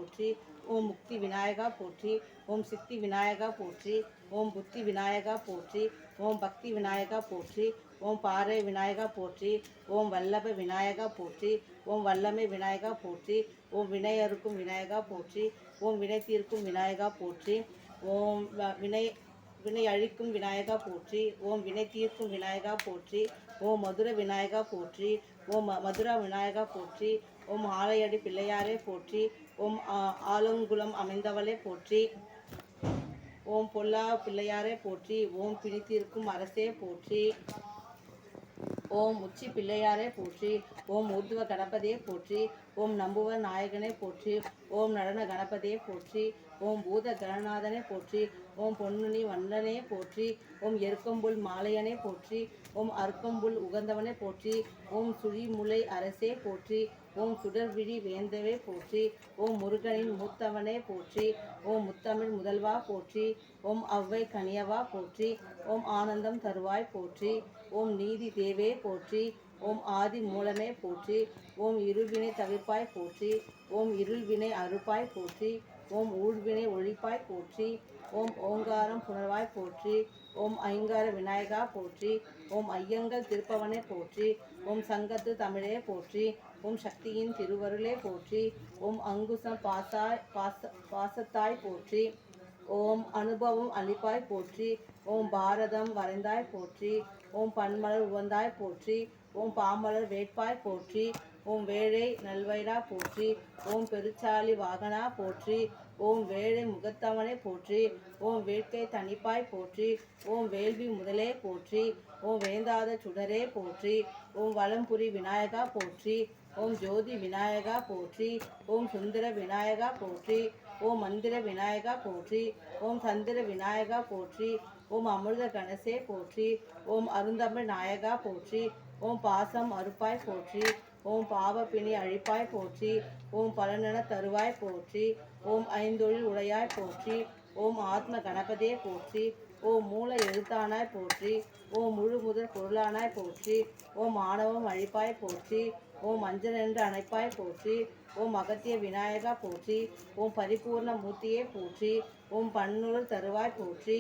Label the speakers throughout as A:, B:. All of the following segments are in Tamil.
A: போற்றி. ஓம் முக்தி விநாயகா போற்றி. ஓம் சித்தி விநாயகா போற்றி. ஓம் புத்தி விநாயகா போற்றி. ஓம் பக்தி விநாயகா போற்றி. ஓம் பாறை விநாயகா போற்றி. ஓம் வல்லப விநாயகா போற்றி. ஓம் வல்லமை விநாயகா போற்றி. ஓம் வினையறுக்கும் விநாயகா போற்றி. ஓம் வினை தீர்க்கும் விநாயகா போற்றி. ஓம் வினை அழிக்கும் விநாயகா போற்றி. ஓம் வினை தீர்க்கும் விநாயகா போற்றி. ஓம் மதுர விநாயகா போற்றி. ஓம் மதுரா விநாயகா போற்றி. ஓம் ஆலையடி பிள்ளையாரே போற்றி. ஓம் ஆலங்குளம் அமைந்தவளே போற்றி. ஓம் பொல்லா பிள்ளையாரே போற்றி. ஓம் பிணித்தீர்க்கும் அரசே போற்றி. ஓம் உச்சி பிள்ளையாரே போற்றி. ஓம் ஊர்துவ கணபதியே போற்றி. ஓம் நம்புவர் நாயகனே போற்றி. ஓம் நடன கணபதியே போற்றி. ஓம் பூத கணநாதனே போற்றி. ஓம் பொன்னுனி வண்ணனே போற்றி. ஓம் எருக்கம்புல் மாலையனே போற்றி. ஓம் அருக்கம்புல் உகந்தவனே போற்றி. ஓம் சுழிமுலை அரசே போற்றி. ஓம் சுடர்விழி வேந்தவே போற்றி. ஓம் முருகனின் மூத்தவனே போற்றி. ஓம் முத்தமிழ் முதல்வா போற்றி. ஓம் அவ்வை கனியவா போற்றி. ஓம் ஆனந்தம் தருவாய் போற்றி. ஓம் நீதி தேவே போற்றி. ஓம் ஆதி மூலமே போற்றி. ஓம் இருவினை தவிர்ப்பாய் போற்றி. ஓம் இருள்வினை அறுப்பாய் போற்றி. ஓம் ஊழ்வினை ஒழிப்பாய் போற்றி. ஓம் ஓங்காரம் புணர்வாய் போற்றி. ஓம் ஐங்கார விநாயகா போற்றி. ஓம் ஐயங்கள் திருப்பவனே போற்றி. ஓம் சங்கத்து தமிழே போற்றி. ஓம் சக்தியின் திருவருளே போற்றி. ஓம் அங்குசம் பாசத்தாய் போற்றி. ஓம் அனுபவம் அளிப்பாய் போற்றி. ஓம் பாரதம் வரைந்தாய் போற்றி. ஓம் பன்மலர் உவந்தாய் போற்றி. ஓம் பாமலர் வேட்பாய் போற்றி. ஓம் வேழை நல்வயிறா போற்றி. ஓம் பெருச்சாலி வாகனா போற்றி. ஓம் வேழை முகத்தவனே போற்றி. ஓம் வேட்கை தணிப்பாய் போற்றி. ஓம் வேள்வி முதலே போற்றி. ஓம் வேந்தாத சுடரே போற்றி. ஓம் வலம்புரி விநாயகா போற்றி. ஓம் ஜோதி விநாயகா போற்றி. ஓம் சுந்தர விநாயகா போற்றி. ஓம் மந்திர விநாயகா போற்றி. ஓம் சந்திர விநாயகா போற்றி. ஓம் அமிர்த கணசே போற்றி. ஓம் அருந்தமிழ் நாயகா போற்றி. ஓம் பாசம் அறுப்பாய் போற்றி. ஓம் பாவ பிணி அழிப்பாய் போற்றி. ஓம் பலனென தருவாய் போற்றி. ஓம் ஐந்தொழில் உடையாய் போற்றி. ஓம் ஆத்ம கணபதே போற்றி. ஓம் மூல எழுத்தானாய் போற்றி. ஓம் முழு முதற் பொருளானாய் போற்றி. ஓம் ஆணவம் அழிப்பாய் போற்றி. ஓம் அஞ்சல் என்று அணைப்பாய் போற்றி. ஓம் அகத்திய விநாயகா போற்றி. ஓம் பரிபூர்ண மூர்த்தியே போற்றி. ஓம் பன்னுருள் தருவாய் போற்றி.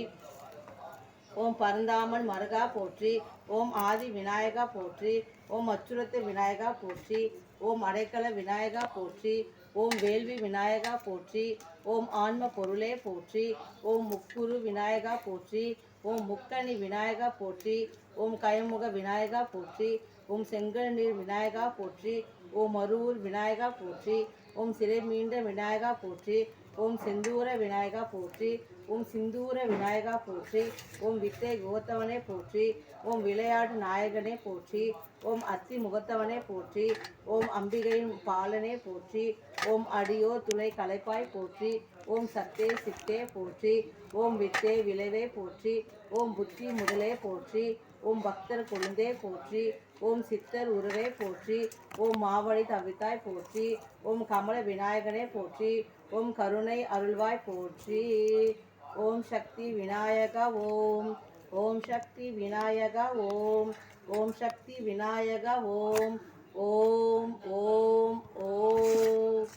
A: ஓம் பரந்தாமன் மருகா போற்றி. ஓம் ஆதி விநாயகா போற்றி. ஓம் அச்சுரத்து விநாயகா போற்றி. ஓம் அடைக்கல விநாயகா போற்றி. ஓம் வேள்வி விநாயகா போற்றி. ஓம் ஆன்ம பொருளே போற்றி. ஓம் முக்குரு விநாயகா போற்றி. ஓம் முக்கணி விநாயகா போற்றி. ஓம் கயமுக விநாயகா போற்றி. ஓம் செங்கல் நீர் விநாயகா போற்றி. ஓம் மருவூர் விநாயகா போற்றி. ஓம் சிறை மீண்ட விநாயகா போற்றி. ஓம் செந்தூர விநாயகா போற்றி. ஓம் சிந்தூர விநாயகா போற்றி. ஓம் வித்தை கோத்தவனே போற்றி. ஓம் விளையாட்டு நாயகனே போற்றி. ஓம் அத்தி முகத்தவனே போற்றி. ஓம் அம்பிகையின் பாலனே போற்றி. ஓம் அடியோர் துணை கலைப்பாய் போற்றி. ஓம் சத்தே சித்தே போற்றி. ஓம் வித்தே விளைவே போற்றி. ஓம் புத்தி முதலே போற்றி. ஓம் பக்தர் கொழுந்தே போற்றி. ஓம் சித்தர் உருவே போற்றி. ஓம் மாவழி தவித்தாய் போற்றி. ஓம் கமல விநாயகனே போற்றி. ஓம் கருணை அருள்வாய் போற்றி. ஓம் சக்தி விநாயகா ஓம். ஓம் சக்தி விநாயகா ஓம். ஓம் சக்தி விநாயகா ஓம். ஓம் ஓம் ஓம்.